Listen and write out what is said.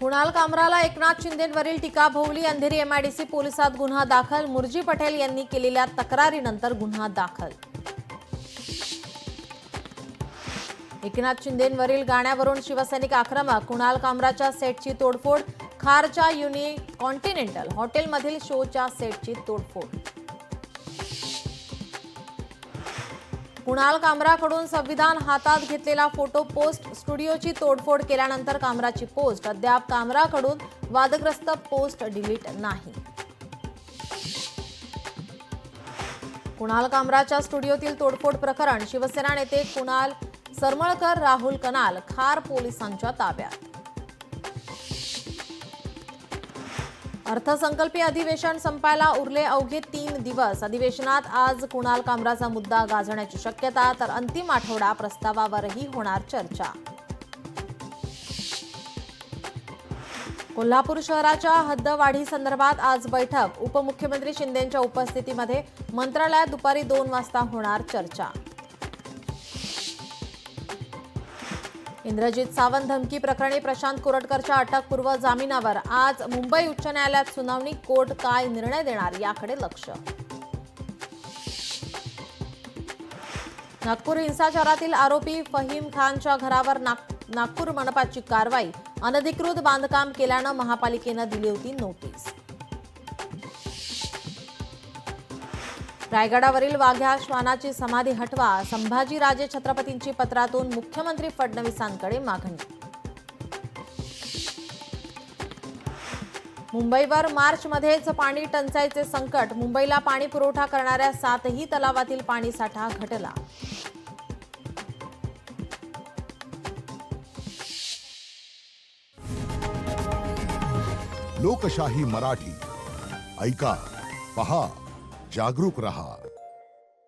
कुणाल कामराला एकनाथ शिंदेंवरील टीका भोवली. अंधेरी एमआयडीसी पोलिसात गुन्हा दाखल. मुरजी पटेल यांनी केलेल्या तक्रारीनंतर गुन्हा दाखल. एकनाथ शिंदेंवरील गाण्यावरून शिवसैनिक आक्रमक. कुणाल कामराच्या सेटची तोडफोड. खारच्या कॉन्टिनेंटल हॉटेलमधील शोच्या सेटची तोडफोड. कुणाल कामराकडून संविधान हातात घेतलेला फोटो पोस्ट. स्टुडिओची तोडफोड केल्यानंतर कामराची पोस्ट. अद्याप कामराकडून वादग्रस्त पोस्ट डिलीट नाही. कुणाल कामराच्या स्टुडिओतील तोडफोड प्रकरण. शिवसेना नेते कुणाल सरमळकर, राहुल कनाल खार पोलिसांच्या ताब्यात. अर्थसंकल्पीय अधिवेशन संपायला उरले अवघे 3 दिवस. अधिवेशनात आज कुणाल कामराचा मुद्दा गाजण्याची शक्यता, तर अंतिम आठवडा प्रस्तावावरही होणार चर्चा. कोल्हापूर शहराच्या हद्दवाढीसंदर्भात आज बैठक. उपमुख्यमंत्री शिंदेंच्या उपस्थितीमध्ये मंत्रालयात दुपारी 2 वाजता होणार चर्चा. इंद्रजित सावंत धमकी प्रकरणी प्रशांत कोरटकरच्या अटकपूर्व जामिनावर आज मुंबई उच्च न्यायालयात सुनावणी. कोर्ट काय निर्णय देणार याकडे लक्ष. नागपूर हिंसाचारातील आरोपी फहीम खानच्या घरावर नागपूर मनपाची कारवाई. अनधिकृत बांधकाम केल्यानं महापालिकेनं दिली होती नोटीस. रायगडावरील वाघ्या श्वानाची समाधी हटवा. संभाजीराजे छत्रपतींची पत्रातून मुख्यमंत्री फडणवीसांकडे मागणी. मुंबईवर मार्चमध्येच पाणी टंचाईचे संकट. मुंबईला पाणी पुरवठा करणाऱ्या 7ही तलावातील पाणीसाठा घटला. लोकशाही मराठी ऐका, पहा, जागरूक रहा.